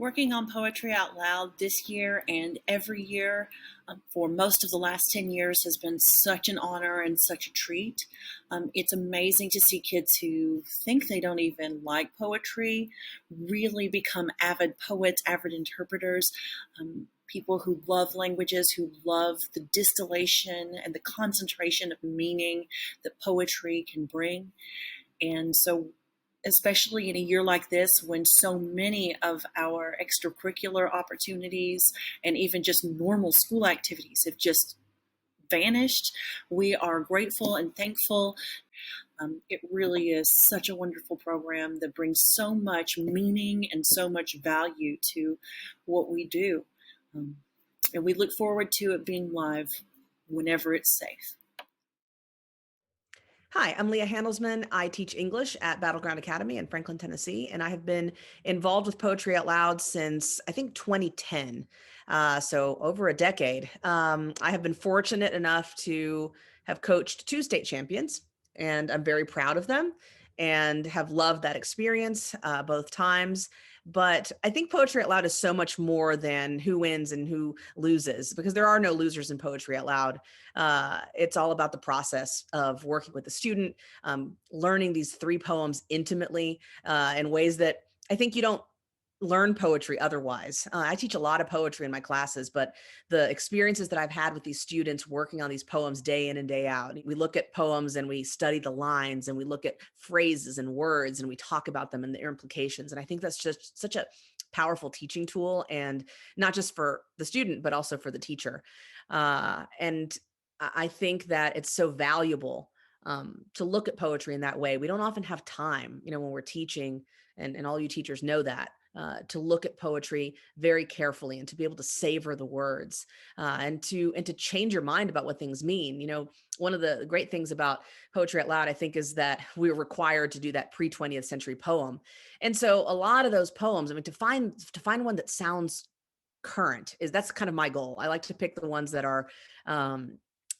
Working on Poetry Out Loud this year and every year for most of the last 10 years has been such an honor and such a treat. It's amazing to see kids who think they don't even like poetry really become avid poets, avid interpreters, people who love languages, who love the distillation and the concentration of meaning that poetry can bring. And so especially in a year like this when so many of our extracurricular opportunities and even just normal school activities have just vanished. We are grateful and thankful. It really is such a wonderful program that brings so much meaning and so much value to what we do. And we look forward to it being live whenever it's safe. Hi, I'm Leah Handlesman. I teach English at Battleground Academy in Franklin, Tennessee, and I have been involved with Poetry Out Loud since, I think, 2010, so over a decade. I have been fortunate enough to have coached 2 state champions, and I'm very proud of them and have loved that experience both times. But I think Poetry Out Loud is so much more than who wins and who loses, because there are no losers in Poetry Out Loud. It's all about the process of working with the student, learning these 3 poems intimately in ways that I think you don't learn poetry otherwise. I teach a lot of poetry in my classes, but the experiences that I've had with these students working on these poems day in and day out, we look at poems and we study the lines and we look at phrases and words and we talk about them and their implications. And I think that's just such a powerful teaching tool, and not just for the student, but also for the teacher. And I think that it's so valuable to look at poetry in that way. We don't often have time, when we're teaching, and all you teachers know that, to look at poetry very carefully and to be able to savor the words and to change your mind about what things mean. One of the great things about Poetry Out Loud, I think, is that we're required to do that pre-20th century poem. And so a lot of those poems, to find one that sounds current, that's kind of my goal. I like to pick the ones that are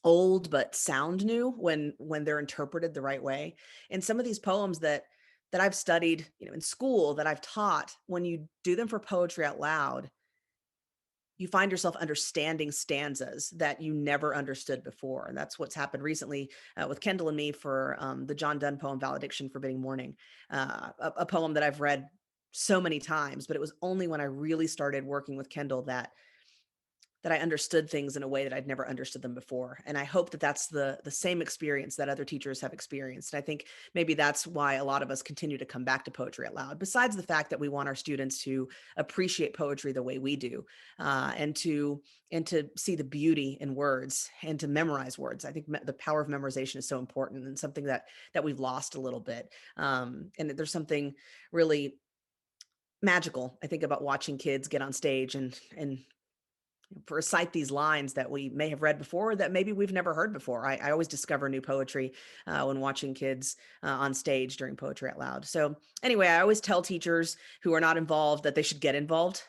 old but sound new when they're interpreted the right way. And some of these poems that I've studied, in school, that I've taught, when you do them for Poetry Out Loud, you find yourself understanding stanzas that you never understood before. And that's what's happened recently with Kendall and me for the John Donne poem, Valediction Forbidding Mourning, a poem that I've read so many times, but it was only when I really started working with Kendall that I understood things in a way that I'd never understood them before. And I hope that that's the same experience that other teachers have experienced. And I think maybe that's why a lot of us continue to come back to Poetry Out Loud, besides the fact that we want our students to appreciate poetry the way we do, and to see the beauty in words and to memorize words. I think the power of memorization is so important, and something that we've lost a little bit. And there's something really magical, I think, about watching kids get on stage and recite these lines that we may have read before, that maybe we've never heard before. I always discover new poetry when watching kids on stage during Poetry Out Loud. So anyway, I always tell teachers who are not involved that they should get involved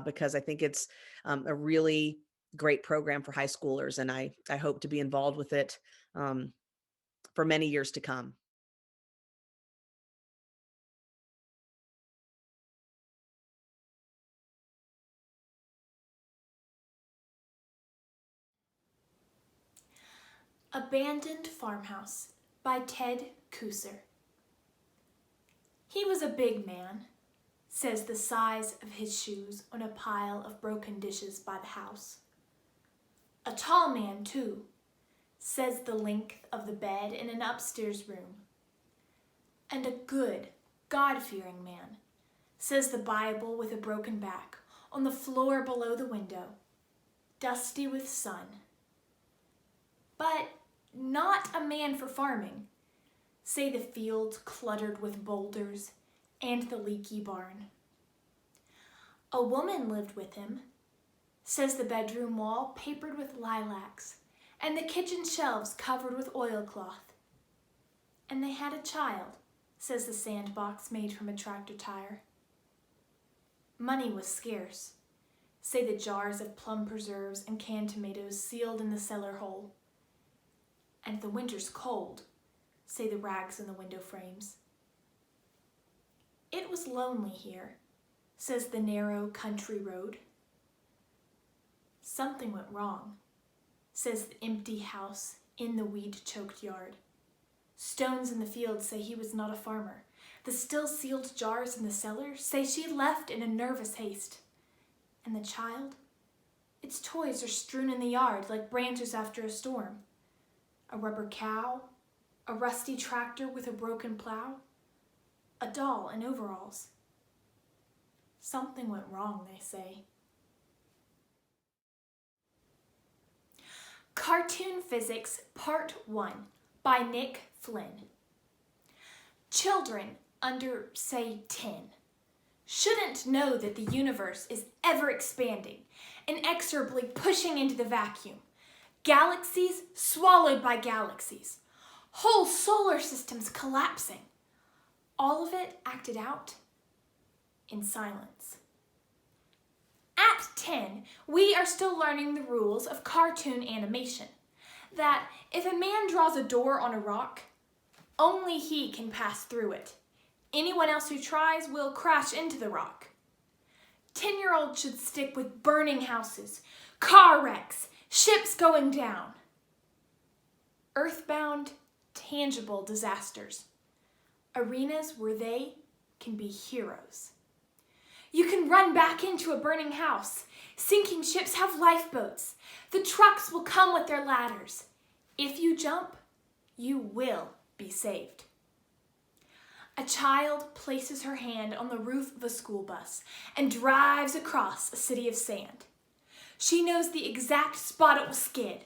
because I think it's a really great program for high schoolers. And I hope to be involved with it for many years to come. Abandoned Farmhouse by Ted Couser. He was a big man, says the size of his shoes on a pile of broken dishes by the house. A tall man, too, says the length of the bed in an upstairs room. And a good, God-fearing man, says the Bible with a broken back on the floor below the window, dusty with sun. But not a man for farming, say the fields cluttered with boulders and the leaky barn. A woman lived with him, says the bedroom wall papered with lilacs and the kitchen shelves covered with oilcloth. And they had a child, says the sandbox made from a tractor tire. Money was scarce, say the jars of plum preserves and canned tomatoes sealed in the cellar hole. And the winter's cold, say the rags in the window frames. It was lonely here, says the narrow country road. Something went wrong, says the empty house in the weed-choked yard. Stones in the field say he was not a farmer. The still-sealed jars in the cellar say she left in a nervous haste. And the child? Its toys are strewn in the yard like branches after a storm. A rubber cow, a rusty tractor with a broken plow, a doll in overalls. Something went wrong, they say. Cartoon Physics Part 1 by Nick Flynn. Children under, say, 10 shouldn't know that the universe is ever expanding, inexorably pushing into the vacuum. Galaxies swallowed by galaxies. Whole solar systems collapsing. All of it acted out in silence. At 10, we are still learning the rules of cartoon animation. That if a man draws a door on a rock, only he can pass through it. Anyone else who tries will crash into the rock. 10-year-olds should stick with burning houses, car wrecks, ships going down. Earthbound, tangible disasters. Arenas where they can be heroes. You can run back into a burning house. Sinking ships have lifeboats. The trucks will come with their ladders. If you jump, you will be saved. A child places her hand on the roof of a school bus and drives across a city of sand. She knows the exact spot it will skid,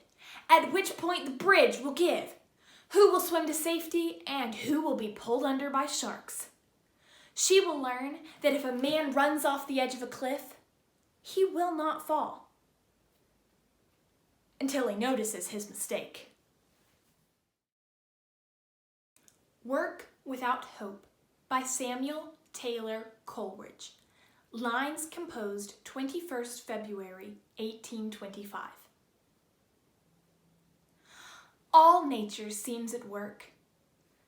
at which point the bridge will give, who will swim to safety, and who will be pulled under by sharks. She will learn that if a man runs off the edge of a cliff, he will not fall until he notices his mistake. Work Without Hope by Samuel Taylor Coleridge. Lines composed 21st February, 1825. All nature seems at work.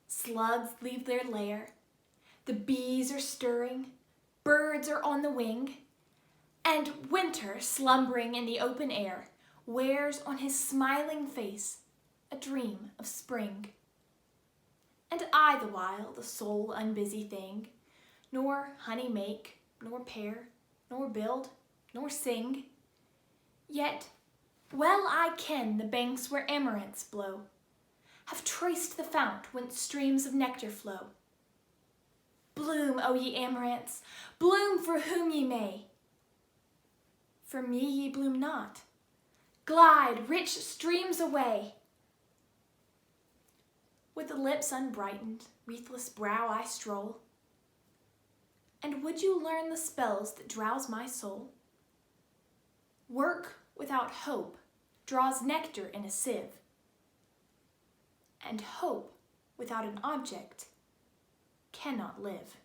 Slugs leave their lair. The bees are stirring. Birds are on the wing. And winter, slumbering in the open air, wears on his smiling face a dream of spring. And I the while, the sole unbusy thing, nor honey make, nor pair, nor build, nor sing. Yet well I ken the banks where amaranths blow, have traced the fount whence streams of nectar flow. Bloom, O ye amaranths, bloom for whom ye may. For me ye bloom not. Glide, rich streams, away. With the lips unbrightened, wreathless brow I stroll. And would you learn the spells that drowse my soul? Work without hope draws nectar in a sieve, and hope without an object cannot live.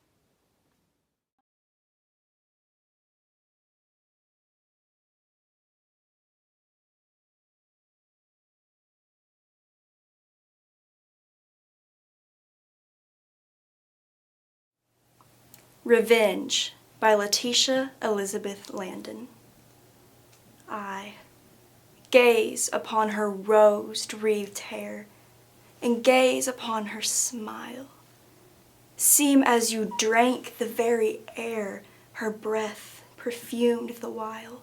Revenge by Letitia Elizabeth Landon. I gaze upon her rose-wreathed hair, and gaze upon her smile. Seem as you drank the very air her breath perfumed the while,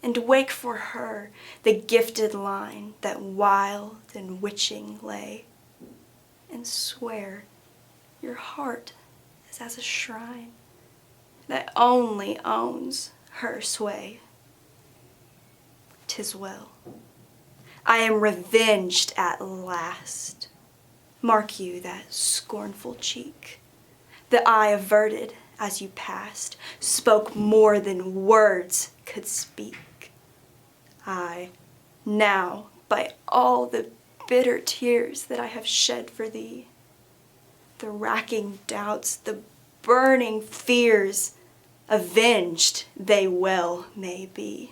and wake for her the gifted line that wild and witching lay, and swear your heart is as a shrine that only owns her sway. 'Tis well. I am revenged at last. Mark you that scornful cheek. The eye averted as you passed spoke more than words could speak. I, now, by all the bitter tears that I have shed for thee, the racking doubts, the burning fears, avenged they well may be.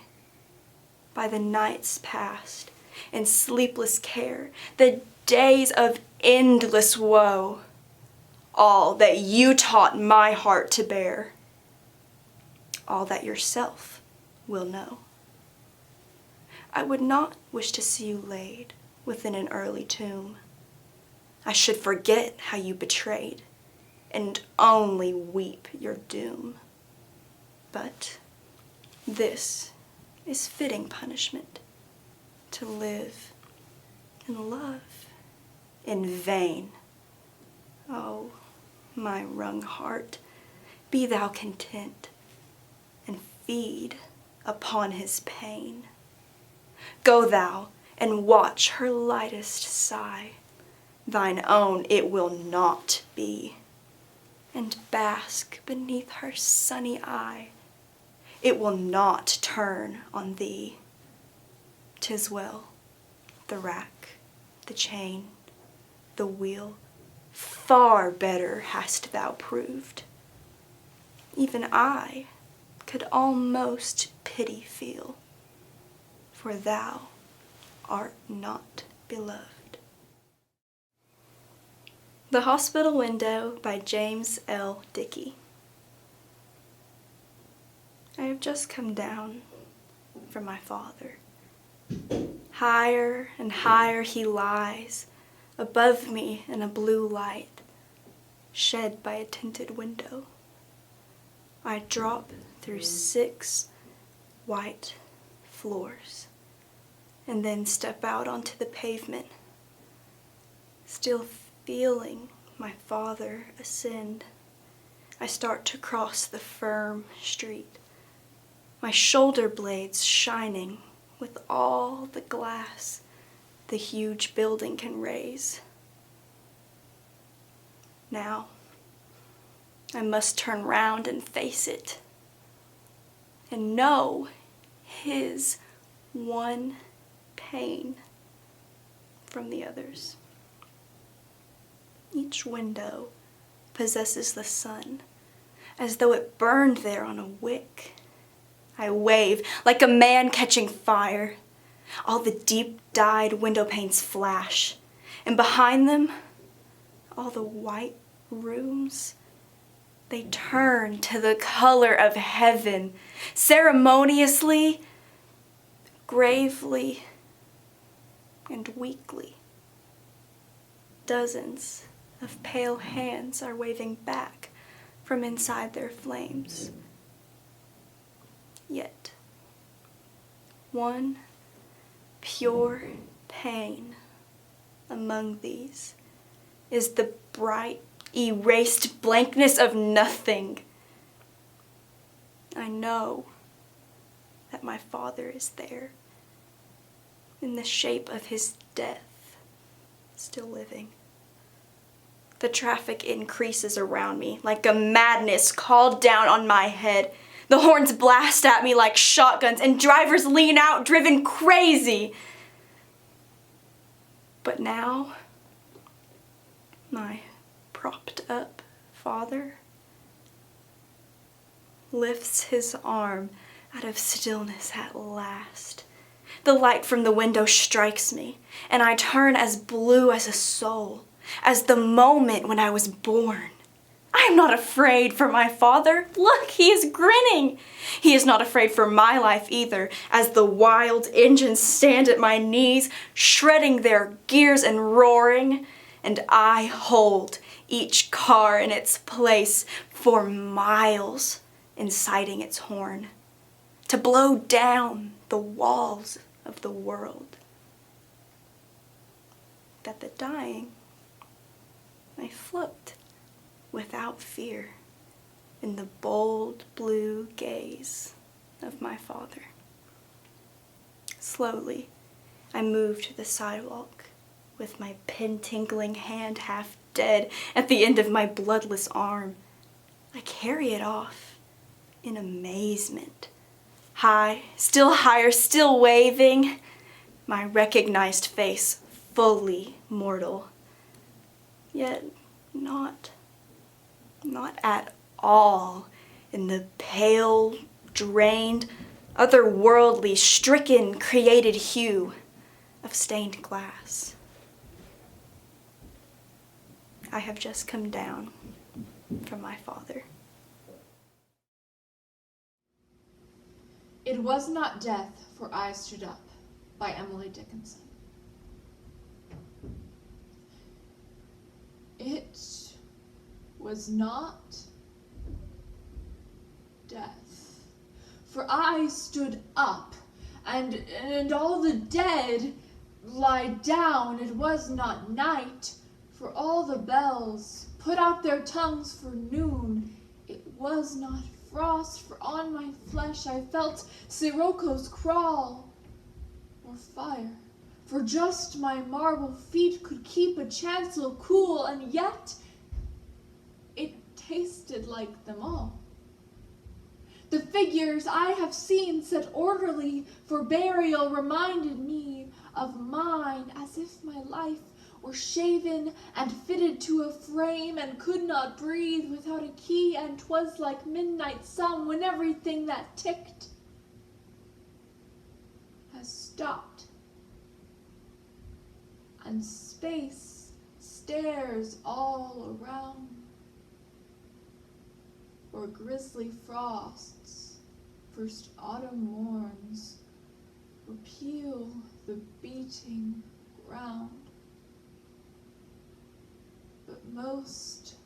By the nights past in sleepless care, the days of endless woe, all that you taught my heart to bear, all that yourself will know. I would not wish to see you laid within an early tomb. I should forget how you betrayed and only weep your doom. But this is fitting punishment, to live and love in vain. Oh, my wrung heart, be thou content and feed upon his pain. Go thou and watch her lightest sigh, thine own it will not be, and bask beneath her sunny eye, it will not turn on thee. 'Tis well, the rack, the chain, the wheel, far better hast thou proved. Even I could almost pity feel, for thou art not beloved. The Hospital Window by James L. Dickey. I have just come down from my father. Higher and higher he lies, above me in a blue light, shed by a tinted window. I drop through 6 white floors, and then step out onto the pavement, still feeling my father ascend. I start to cross the firm street, my shoulder blades shining with all the glass the huge building can raise. Now, I must turn round and face it, and know his one pain from the others. Each window possesses the sun, as though it burned there on a wick. I wave like a man catching fire. All the deep-dyed window panes flash, and behind them, all the white rooms, they turn to the color of heaven, ceremoniously, gravely, and weakly. Dozens of pale hands are waving back from inside their flames. Yet, one pure pain among these is the bright, erased blankness of nothing. I know that my father is there, in the shape of his death, still living. The traffic increases around me like a madness called down on my head. The horns blast at me like shotguns, and drivers lean out, driven crazy. But now, my propped up father lifts his arm out of stillness at last. The light from the window strikes me, and I turn as blue as a soul, as the moment when I was born. I am not afraid for my father. Look, he is grinning. He is not afraid for my life either, as the wild engines stand at my knees, shredding their gears and roaring, and I hold each car in its place for miles, inciting its horn, to blow down the walls of the world, that the dying may float without fear in the bold blue gaze of my father. Slowly, I move to the sidewalk with my pin-tingling hand half dead at the end of my bloodless arm. I carry it off in amazement. High, still higher, still waving, my recognized face fully mortal, yet not at all in the pale, drained, otherworldly, stricken, created hue of stained glass. I have just come down from my father. It was not death, for I stood up, by Emily Dickinson. It was not death, for I stood up, and all the dead lie down. It was not night, for all the bells put out their tongues for noon. It was not frost, for on my flesh I felt siroco's crawl, or fire, for just my marble feet could keep a chancel cool, and yet it tasted like them all. The figures I have seen set orderly for burial reminded me of mine, as if my life were shaven and fitted to a frame, and could not breathe without a key, and 'twas like midnight sun when everything that ticked has stopped, and space stares all around, or grisly frosts, first autumn morns, repeal the beating ground. But most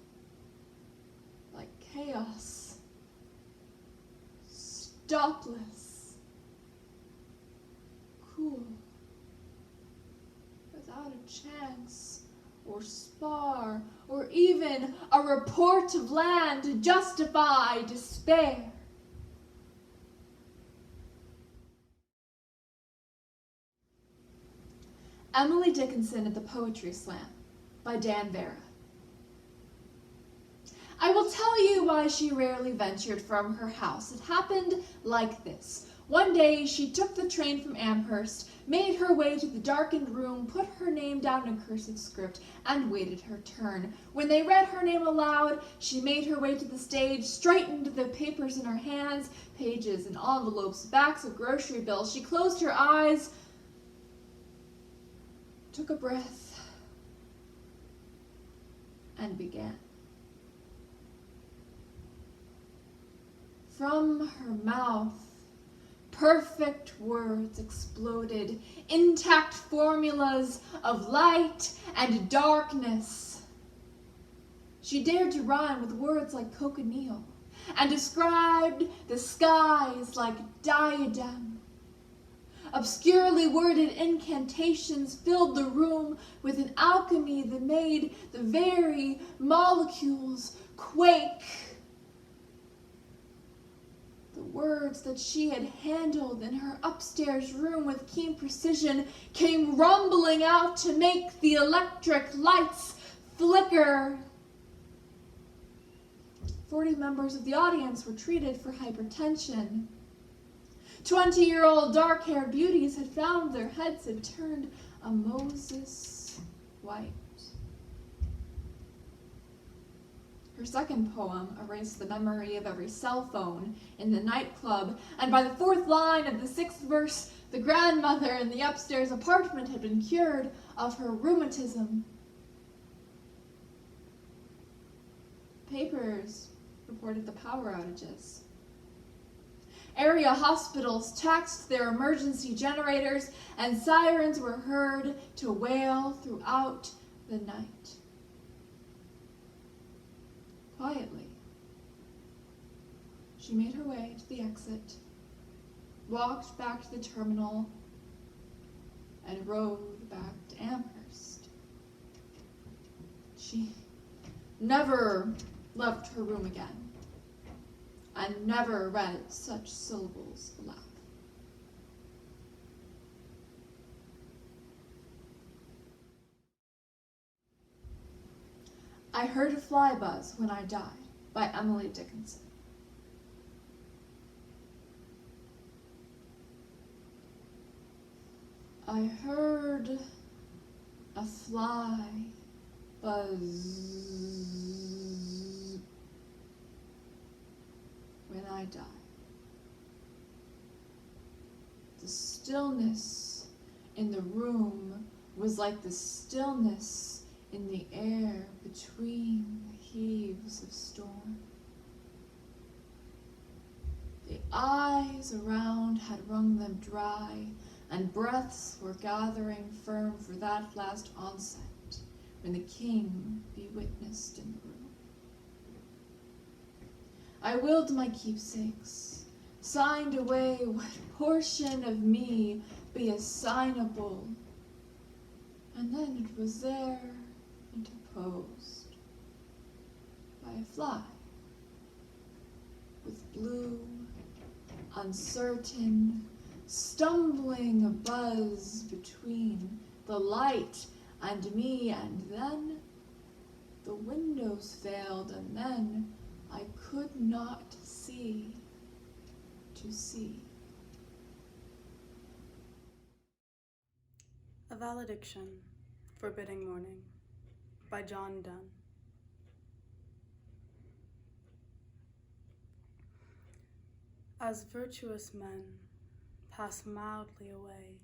like chaos, stopless, cool, without a chance or spar or even a report of land to justify despair. Emily Dickinson at the Poetry Slam by Dan Vera. I will tell you why she rarely ventured from her house. It happened like this. One day she took the train from Amherst, made her way to the darkened room, put her name down in cursive script, and waited her turn. When they read her name aloud, she made her way to the stage, straightened the papers in her hands, pages and envelopes, backs of grocery bills. She closed her eyes, took a breath, and began. From her mouth, perfect words exploded, intact formulas of light and darkness. She dared to rhyme with words like cochineal, and described the skies like diadem. Obscurely worded incantations filled the room with an alchemy that made the very molecules quake. The words that she had handled in her upstairs room with keen precision came rumbling out to make the electric lights flicker. 40 members of the audience were treated for hypertension. 20-year-old dark-haired beauties had found their heads had turned a Moses white. Her second poem erased the memory of every cell phone in the nightclub, and by the fourth line of the sixth verse, the grandmother in the upstairs apartment had been cured of her rheumatism. Papers reported the power outages. Area hospitals taxed their emergency generators, and sirens were heard to wail throughout the night. Quietly, she made her way to the exit, walked back to the terminal, and rode back to Amherst. She never left her room again, and never read such syllables aloud. I Heard a Fly Buzz When I Died by Emily Dickinson. I heard a fly buzz when I died. The stillness in the room was like the stillness in the air between the heaves of storm. The eyes around had wrung them dry, and breaths were gathering firm for that last onset, when the king be witnessed in the room. I willed my keepsakes, signed away what portion of me be assignable, and then it was there interposed by a fly, with blue, uncertain, stumbling a buzz between the light and me, and then the windows failed, and then I could not see to see. A Valediction, Forbidding Morning, by John Donne. As virtuous men pass mildly away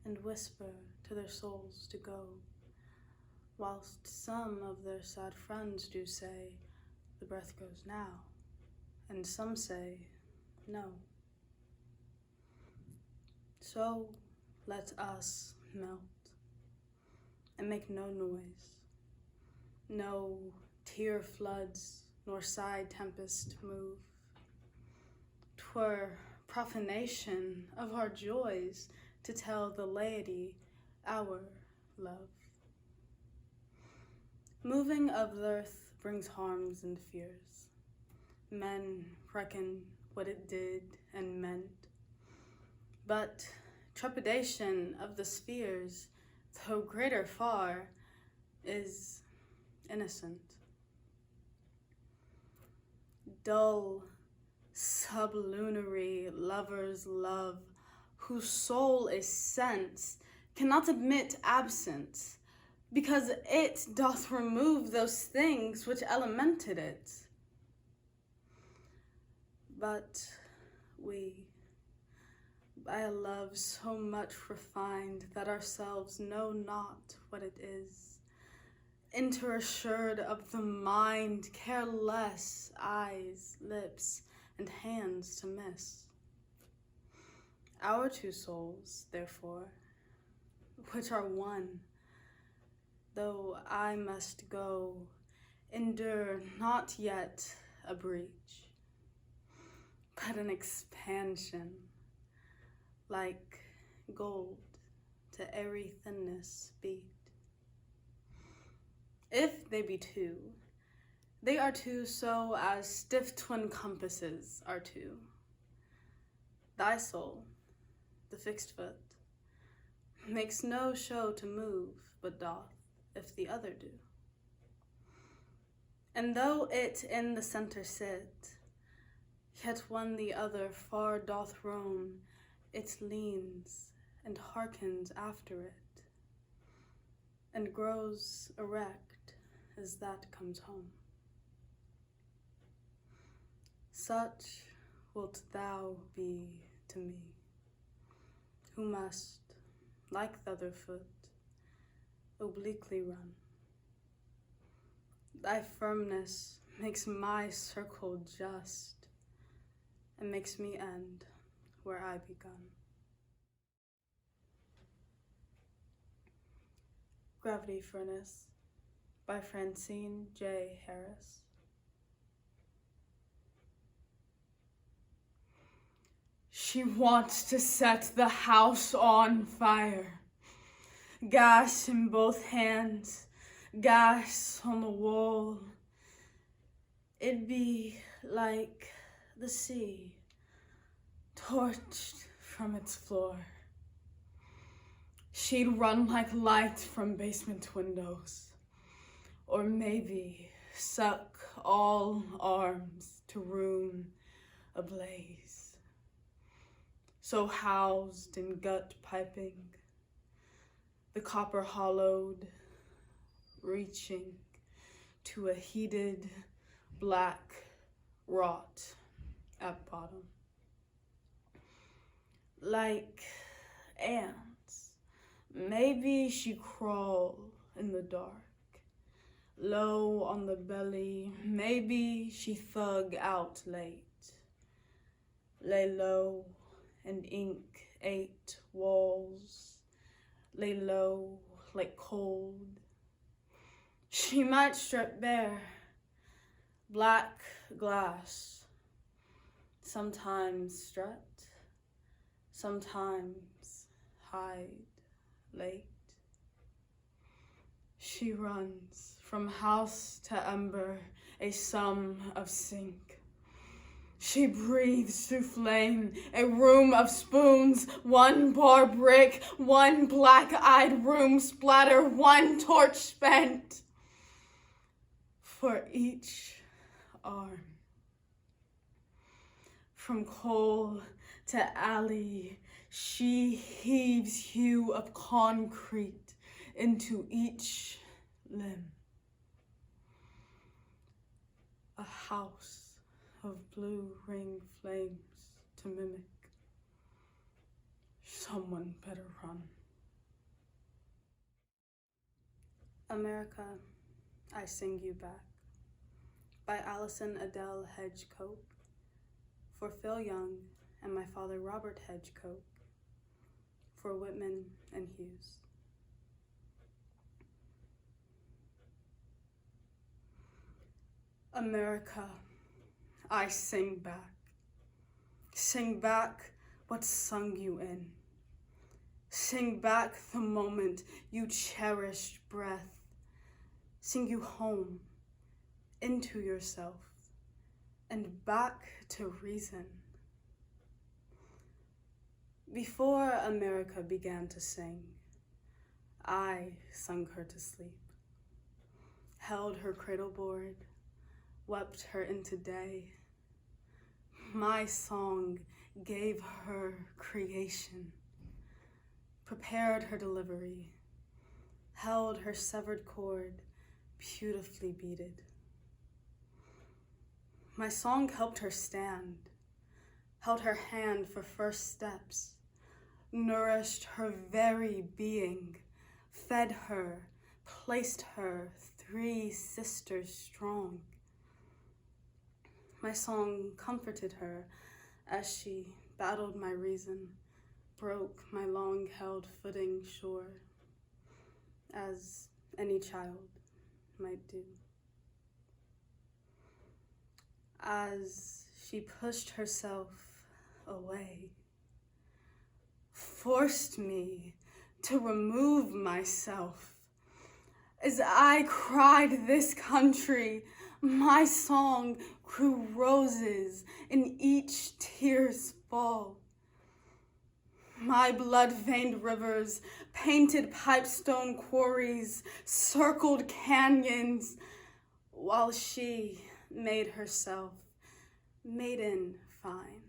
and whisper to their souls to go, whilst some of their sad friends do say, the breath goes now, and some say, no. So let us melt and make no noise, no tear floods nor sigh tempest move. 'Twere profanation of our joys to tell the laity our love. Moving of the earth brings harms and fears. Men reckon what it did and meant, but trepidation of the spheres, though greater far, is innocent. Dull, sublunary lovers' love, whose soul is sense, cannot admit absence, because it doth remove those things which elemented it. But we, by a love so much refined that ourselves know not what it is, interassured of the mind, care less eyes, lips, and hands to miss. Our two souls, therefore, which are one, though I must go, endure not yet a breach, but an expansion, like gold to airy thinness beat. If they be two, they are two so as stiff twin compasses are two. Thy soul, the fixed foot, makes no show to move, but doth, if the other do. And though it in the center sit, yet when the other far doth roam, it leans and hearkens after it, and grows erect as that comes home. Such wilt thou be to me, who must, like the other foot, obliquely run. Thy firmness makes my circle just, and makes me end where I begun. Gravity Furnace, by Francine J. Harris. She wants to set the house on fire. Gas in both hands, gas on the wall. It'd be like the sea, torched from its floor. She'd run like light from basement windows, or maybe suck all arms to room ablaze. So housed in gut piping, the copper hollowed, reaching to a heated black rot at bottom. Like ants, maybe she crawl in the dark, low on the belly, maybe she thug out late. lay low and ink ate walls, lay low like cold. She might strip bare, black glass, sometimes strut, sometimes hide late. She runs from house to ember, a sum of sink. She breathes through flame, a room of spoons, one bar brick, one black-eyed room splatter, one torch spent for each arm. From coal to alley, she heaves hue of concrete into each limb. A house of blue ring flames to mimic. Someone better run. America, I Sing You Back by Allison Adele Hedgecote for Phil Young and my father Robert Hedgecote for Whitman and Hughes. America, I sing back. Sing back what sung you in. Sing back the moment you cherished breath. Sing you home, into yourself, and back to reason. Before America began to sing, I sung her to sleep, held her cradle board, wept her into day. My song gave her creation, prepared her delivery, held her severed cord, beautifully beaded. My song helped her stand, held her hand for first steps, nourished her very being, fed her, placed her 3 sisters strong. My song comforted her as she battled my reason, broke my long-held footing sure, as any child might do. As she pushed herself away, forced me to remove myself. As I cried this country, my song grew roses in each tear's fall. My blood-veined rivers, painted pipestone quarries, circled canyons, while she made herself maiden fine.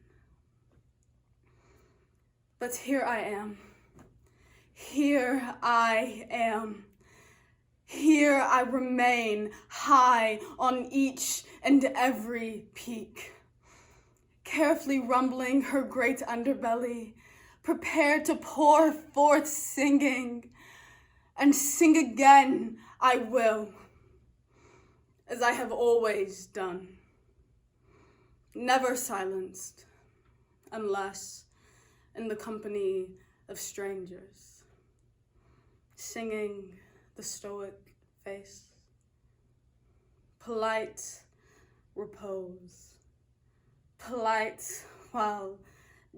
But here I am. Here I am. Here I remain, high on each and every peak, carefully rumbling her great underbelly, prepared to pour forth singing, and sing again I will, as I have always done, never silenced, unless in the company of strangers, singing the stoic face, polite repose, polite while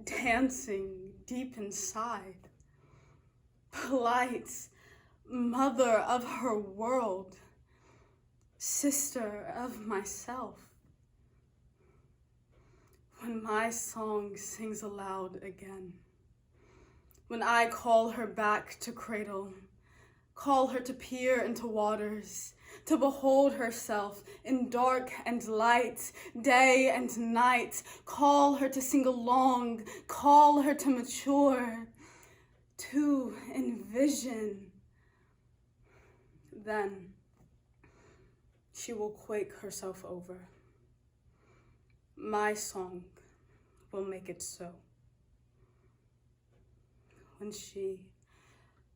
dancing deep inside, polite mother of her world, sister of myself. When my song sings aloud again, when I call her back to cradle, call her to peer into waters, to behold herself in dark and light, day and night, call her to sing along, call her to mature, to envision. Then she will quake herself over. My song will make it so. When she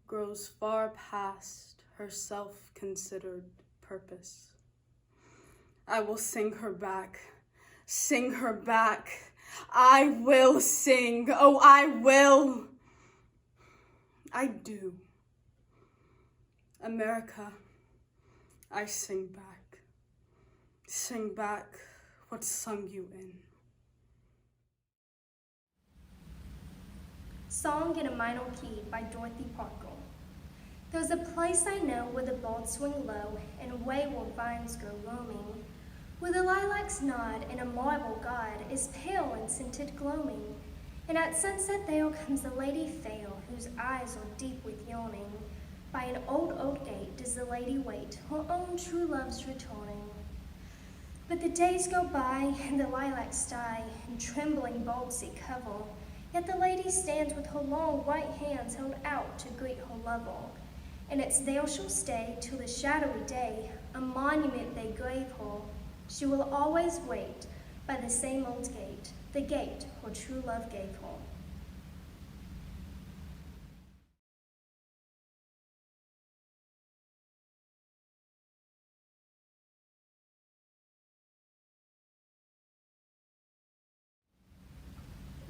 grows far past her self-considered purpose, I will sing her back, I will sing. Oh, I will. I do. America, I sing back. Sing back what sung you in. Song in a Minor Key by Dorothy Parker. There's a place I know where the bulbs swing low and a way where vines grow roaming, where the lilacs nod and a marble god is pale and scented gloaming, and at sunset there comes a lady fair whose eyes are deep with yawning. By an old oak gate does the lady wait, her own true love's returning. But the days go by and the lilacs die and trembling bulbs seek cover, yet the lady stands with her long white hands held out to greet her lover. And it's there she'll stay till the shadowy day, a monument they gave her. She will always wait by the same old gate, the gate her true love gave her.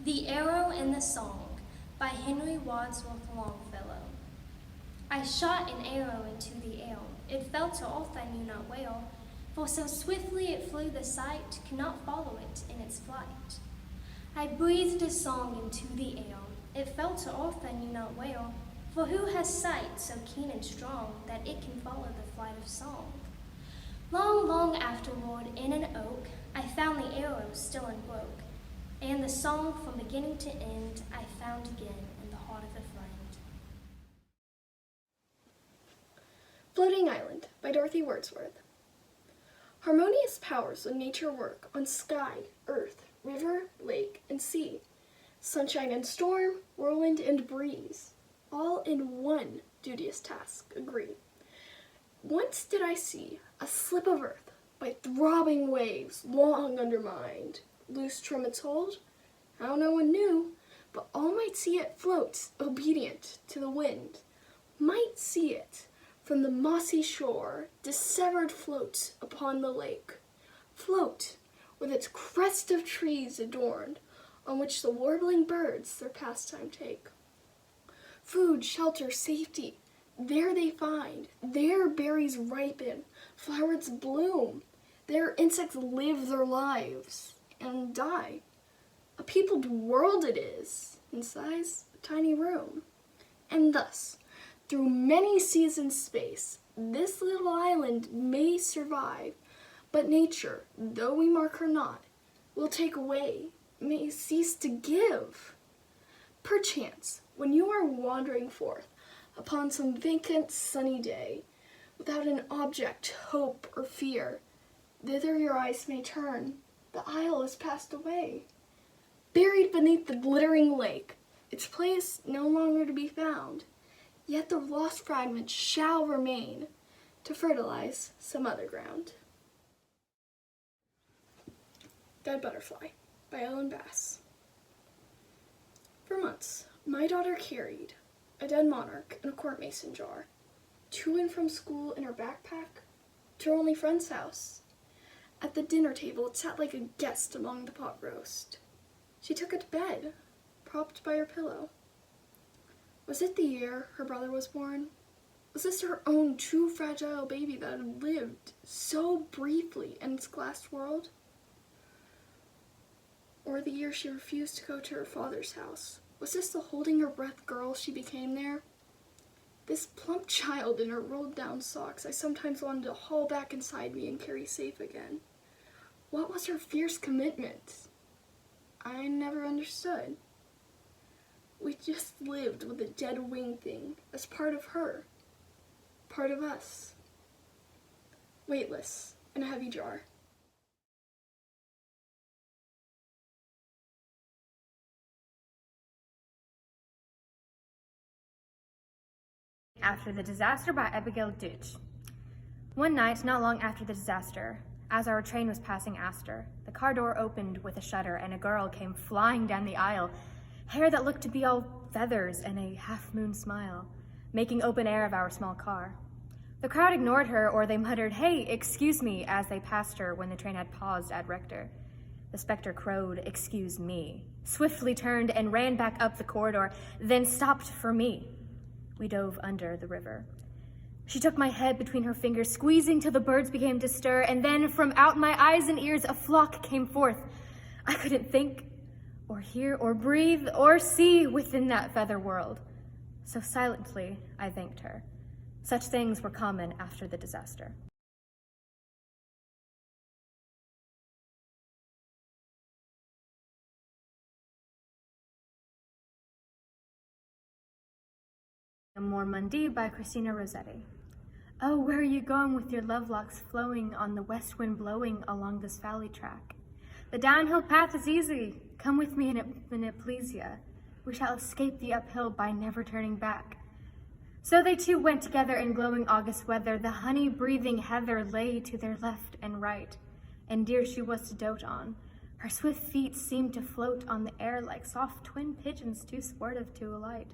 The Arrow and the Song by Henry Wadsworth Longfellow. I shot an arrow into the air. It fell to earth I knew not where, for so swiftly it flew the sight could not follow it in its flight. I breathed a song into the air. It fell to earth I knew not where, for who has sight so keen and strong that it can follow the flight of song? Long, long afterward, in an oak, I found the arrow still unbroke, and the song from beginning to end I found again in the heart of a friend. Floating Island by Dorothy Wordsworth. Harmonious powers of nature work on sky, earth, river, lake, and sea. Sunshine and storm, whirlwind and breeze, all in one duteous task agree. Once did I see a slip of earth by throbbing waves long undermined, loose from its hold, how no one knew, but all might see it float, obedient to the wind, might see it from the mossy shore, dissevered float upon the lake, float with its crest of trees adorned, on which the warbling birds their pastime take. Food, shelter, safety, there they find, there berries ripen, flowers bloom, there insects live their lives and die. A peopled world it is, in size a tiny room. And thus, through many seas and space, this little island may survive, but nature, though we mark her not, will take away, may cease to give. Perchance, when you are wandering forth upon some vacant sunny day, without an object, hope, or fear, thither your eyes may turn, the isle is passed away. Buried beneath the glittering lake, its place no longer to be found, yet the lost fragment shall remain to fertilize some other ground. Dead Butterfly by Ellen Bass. For months, my daughter carried a dead monarch in a court mason jar, to and from school in her backpack, to her only friend's house. At the dinner table, it sat like a guest among the pot roast. She took it to bed, propped by her pillow. Was it the year her brother was born? Was this her own true fragile baby that had lived so briefly in its glass world? Or the year she refused to go to her father's house? Was this the holding her breath girl she became there? This plump child in her rolled down socks I sometimes wanted to haul back inside me and carry safe again. What was her fierce commitment? I never understood. We just lived with a dead wing thing as part of her, part of us. Weightless in a heavy jar. After the Disaster by Abigail Deutsch. One night, not long after the disaster, as our train was passing Astor, the car door opened with a shudder and a girl came flying down the aisle, hair that looked to be all feathers and a half-moon smile, making open air of our small car. The crowd ignored her, or they muttered, "Hey, excuse me," as they passed her when the train had paused at Rector. The specter crowed, "Excuse me," swiftly turned and ran back up the corridor, then stopped for me. We dove under the river. She took my head between her fingers, squeezing till the birds began to stir, and then from out my eyes and ears a flock came forth. I couldn't think, or hear, or breathe, or see within that feather world. So silently I thanked her. Such things were common after the disaster. Amor Mundi by Christina Rossetti. Oh, where are you going with your love locks flowing on the west wind blowing along this valley track? The downhill path is easy. Come with me and it please ya. We shall escape the uphill by never turning back. So they two went together in glowing August weather. The honey-breathing heather lay to their left and right, and dear she was to dote on. Her swift feet seemed to float on the air like soft twin pigeons too sportive to alight.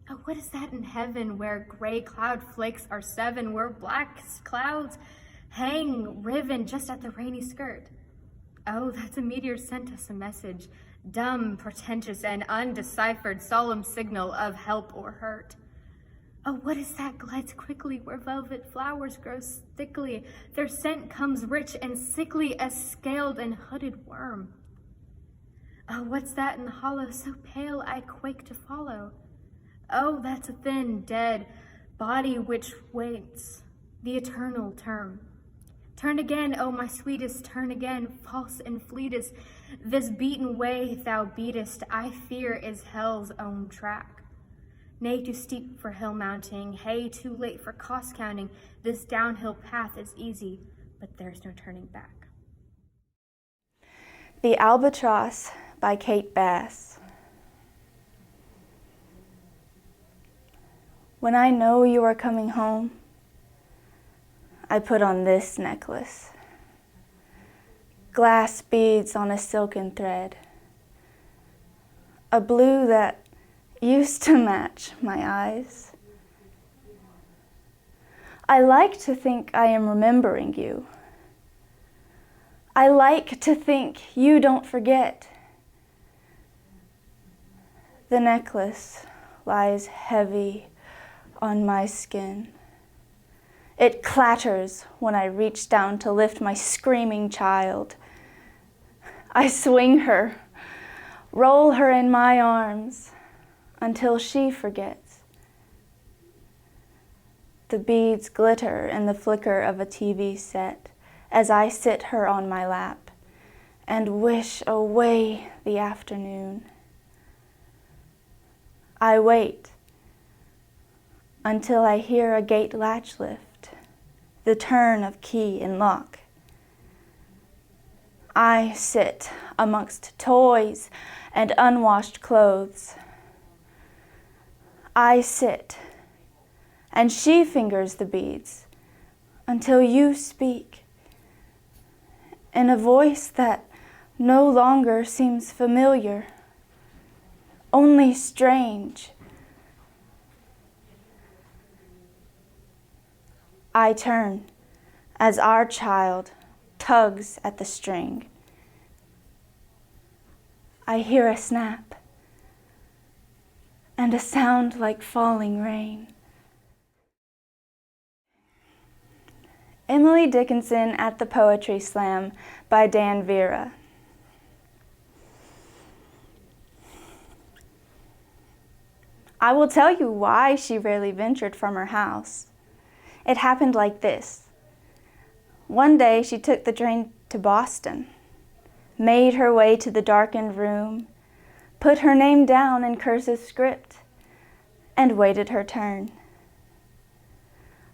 Oh, what is that in heaven where gray cloud flakes are seven, where black clouds hang riven just at the rainy skirt? Oh, that's a meteor sent us a message, dumb, portentous, and undeciphered, solemn signal of help or hurt. Oh, what is that glides quickly where velvet flowers grow thickly? Their scent comes rich and sickly as scaled and hooded worm. Oh, what's that in the hollow so pale I quake to follow? Oh, that's a thin, dead body which waits the eternal term. Turn again, oh my sweetest, turn again, false and fleetest. This beaten way thou beatest, I fear is hell's own track. Nay, too steep for hill mounting, hey, too late for cost counting. This downhill path is easy, but there's no turning back. The Albatross by Kate Bass. When I know you are coming home, I put on this necklace. Glass beads on a silken thread. A blue that used to match my eyes. I like to think I am remembering you. I like to think you don't forget. The necklace lies heavy on my skin. It clatters when I reach down to lift my screaming child. I swing her, roll her in my arms until she forgets. The beads glitter in the flicker of a TV set as I sit her on my lap and wish away the afternoon. I wait until I hear a gate latch lift, the turn of key and lock. I sit amongst toys and unwashed clothes. I sit, and she fingers the beads until you speak in a voice that no longer seems familiar, only strange. I turn as our child tugs at the string. I hear a snap and a sound like falling rain. Emily Dickinson at the Poetry Slam by Dan Vera. I will tell you why she rarely ventured from her house. It happened like this. One day she took the train to Boston, made her way to the darkened room, put her name down in cursive script, and waited her turn.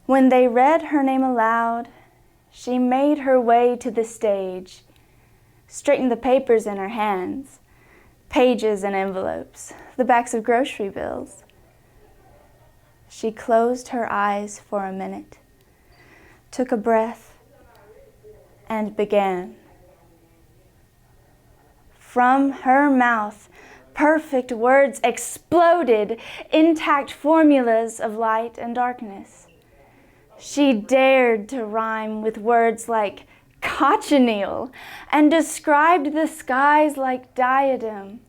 When they read her name aloud, she made her way to the stage, straightened the papers in her hands, pages and envelopes, the backs of grocery bills. She closed her eyes for a minute, took a breath, and began. From her mouth, perfect words exploded, intact formulas of light and darkness. She dared to rhyme with words like cochineal, and described the skies like diadem.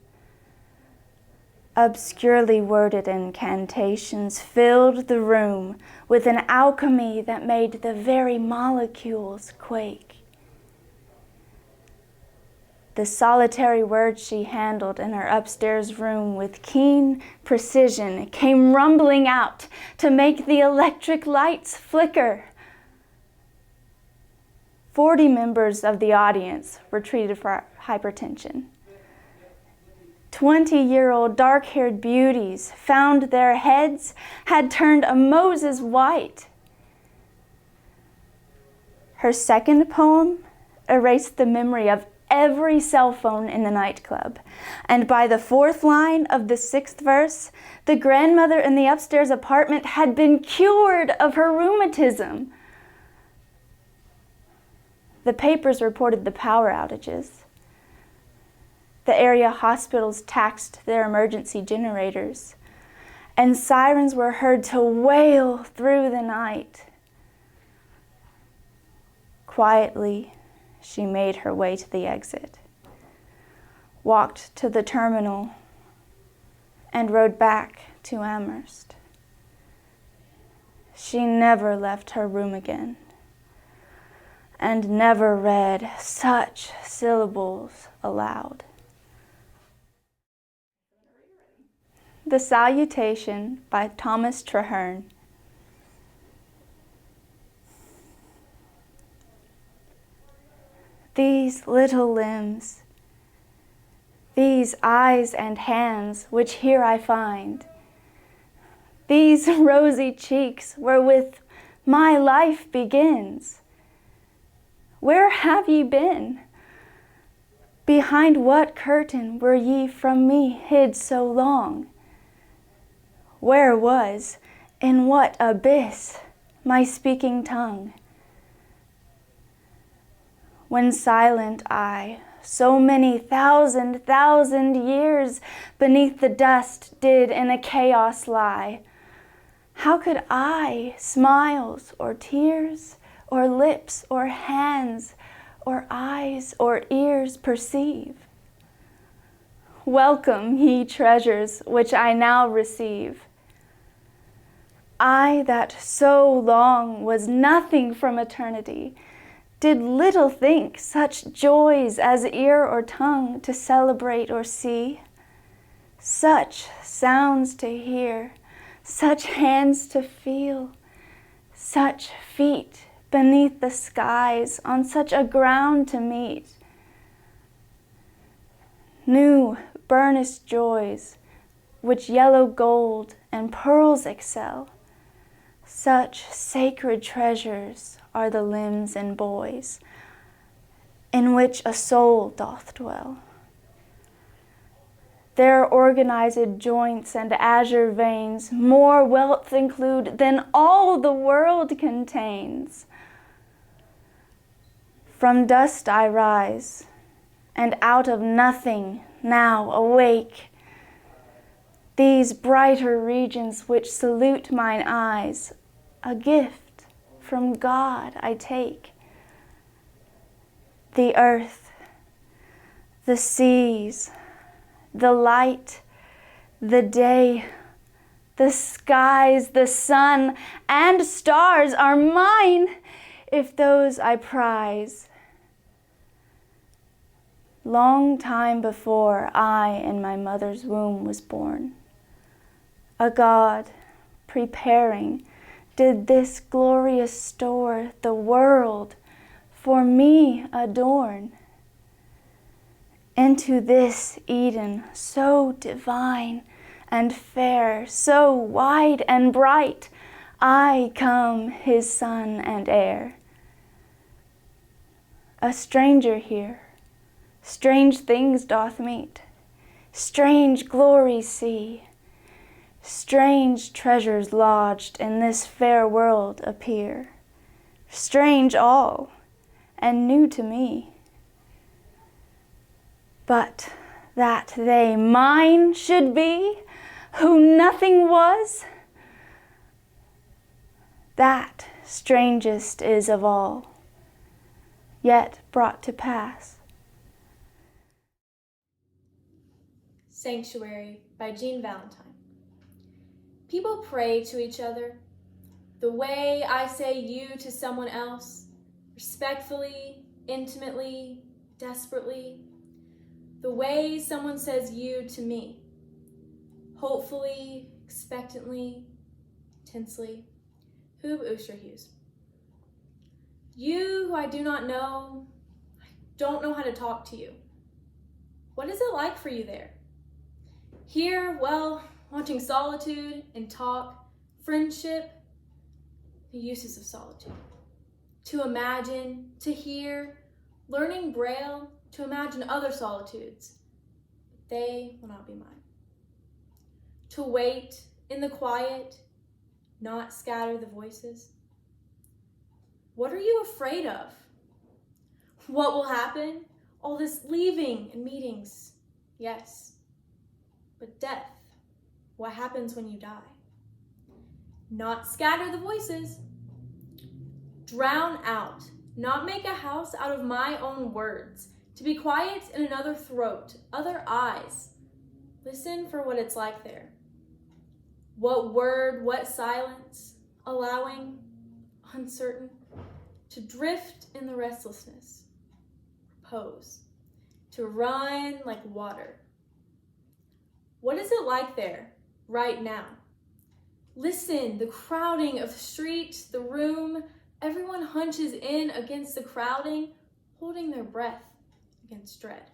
Obscurely worded incantations filled the room with an alchemy that made the very molecules quake. The solitary words she handled in her upstairs room with keen precision came rumbling out to make the electric lights flicker. 40 members of the audience were treated for hypertension. 20-year-old dark-haired beauties found their heads had turned a Moses white. Her second poem erased the memory of every cell phone in the nightclub, and by the 4th line of the 6th verse, the grandmother in the upstairs apartment had been cured of her rheumatism. The papers reported the power outages. The area hospitals taxed their emergency generators, and sirens were heard to wail through the night. Quietly, she made her way to the exit, walked to the terminal, and rode back to Amherst. She never left her room again, and never read such syllables aloud. The Salutation by Thomas Traherne. These little limbs, these eyes and hands which here I find, these rosy cheeks wherewith my life begins, where have ye been? Behind what curtain were ye from me hid so long? Where was, in what abyss, my speaking tongue? When silent I, so many thousand years beneath the dust did in a chaos lie, how could I smiles or tears, or lips or hands, or eyes or ears perceive? Welcome, ye treasures, which I now receive. I that so long was nothing from eternity, did little think such joys as ear or tongue to celebrate or see, such sounds to hear, such hands to feel, such feet beneath the skies on such a ground to meet. New burnished joys, which yellow gold and pearls excel, such sacred treasures are the limbs and boys, in which a soul doth dwell. Their organized joints and azure veins more wealth include than all the world contains. From dust I rise, and out of nothing now awake. These brighter regions which salute mine eyes, a gift from God I take. The earth, the seas, the light, the day, the skies, the sun, and stars are mine, if those I prize. Long time before I in my mother's womb was born, a God preparing did this glorious store the world for me adorn. Into this Eden so divine and fair, so wide and bright, I come his son and heir. A stranger here, strange things doth meet, strange glories see, strange treasures lodged in this fair world appear, strange all, and new to me. But that they mine should be, who nothing was, that strangest is of all. yet brought to pass. Sanctuary by Jean Valentine. People pray to each other the way I say you to someone else, respectfully, intimately, desperately, the way someone says you to me, hopefully, expectantly, tensely. Hoob Oosterhuis. You who I do not know, I don't know how to talk to you. What is it like for you there? Here, well, wanting solitude and talk, friendship, the uses of solitude. To imagine, to hear, learning Braille, to imagine other solitudes. But they will not be mine. To wait in the quiet, not scatter the voices. What are you afraid of? What will happen? All this leaving and meetings, yes. But death, what happens when you die? Not scatter the voices. Drown out, not make a house out of my own words. To be quiet in another throat, other eyes. Listen for what it's like there. What word, what silence, allowing, uncertain, to drift in the restlessness, repose, to run like water. What is it like there, right now? Listen, the crowding of the street, the room, everyone hunches in against the crowding, holding their breath against dread.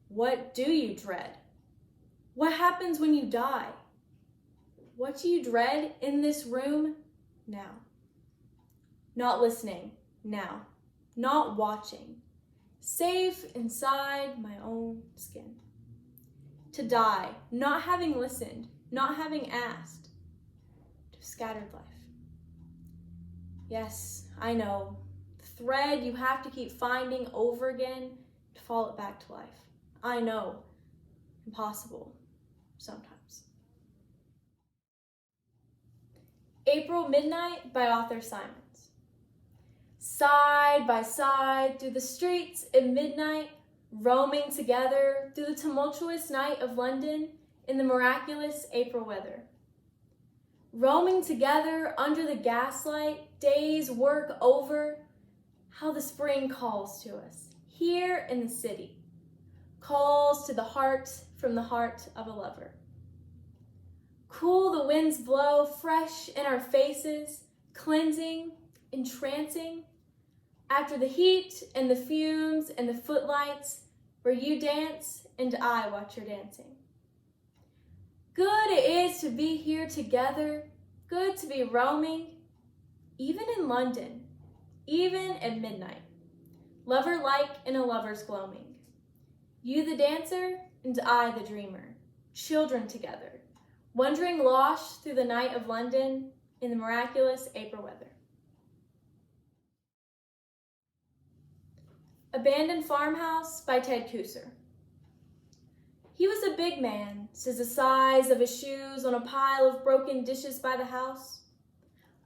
What do you dread? What happens when you die? What do you dread in this room now? Not listening now, not watching, safe inside my own skin. To die, not having listened, not having asked, to scattered life. Yes, I know, the thread you have to keep finding over again to follow it back to life. I know, impossible sometimes. April Midnight by Arthur Symons. Side by side through the streets at midnight, roaming together through the tumultuous night of London in the miraculous April weather. Roaming together under the gaslight, day's work over, how the spring calls to us, here in the city, calls to the heart from the heart of a lover. Cool the winds blow fresh in our faces, cleansing, entrancing, after the heat and the fumes and the footlights, where you dance and I watch your dancing. Good it is to be here together, good to be roaming, even in London, even at midnight, lover-like in a lover's gloaming. You the dancer and I the dreamer, children together, wandering lost through the night of London in the miraculous April weather. Abandoned Farmhouse by Ted Couser. He was a big man, says the size of his shoes on a pile of broken dishes by the house.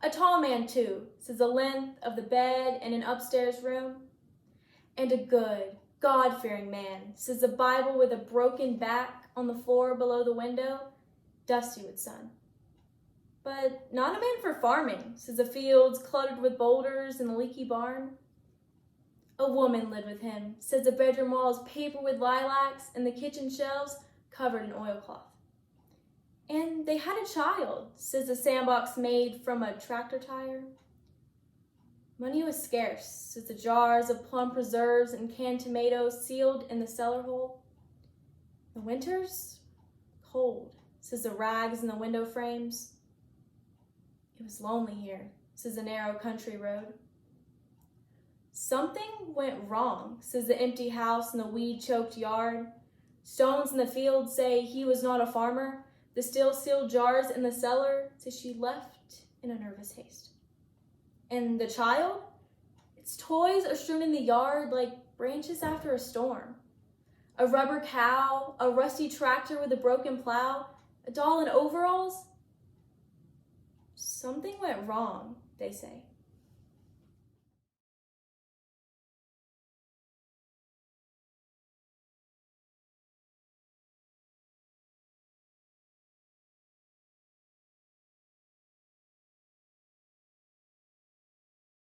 A tall man, too, says the length of the bed in an upstairs room. And a good, God-fearing man, says the Bible with a broken back on the floor below the window, dusty with sun. But not a man for farming, says the fields cluttered with boulders and the leaky barn. A woman lived with him, says the bedroom walls papered with lilacs and the kitchen shelves covered in oilcloth. And they had a child, says the sandbox made from a tractor tire. Money was scarce, says the jars of plum preserves and canned tomatoes sealed in the cellar hole. The winters, cold, says the rags in the window frames. It was lonely here, says the narrow country road. Something went wrong, says the empty house and the weed-choked yard. Stones in the field say he was not a farmer. The still sealed jars in the cellar say she left in a nervous haste. And the child? Its toys are strewn in the yard like branches after a storm. A rubber cow, a rusty tractor with a broken plow, a doll in overalls. Something went wrong, they say.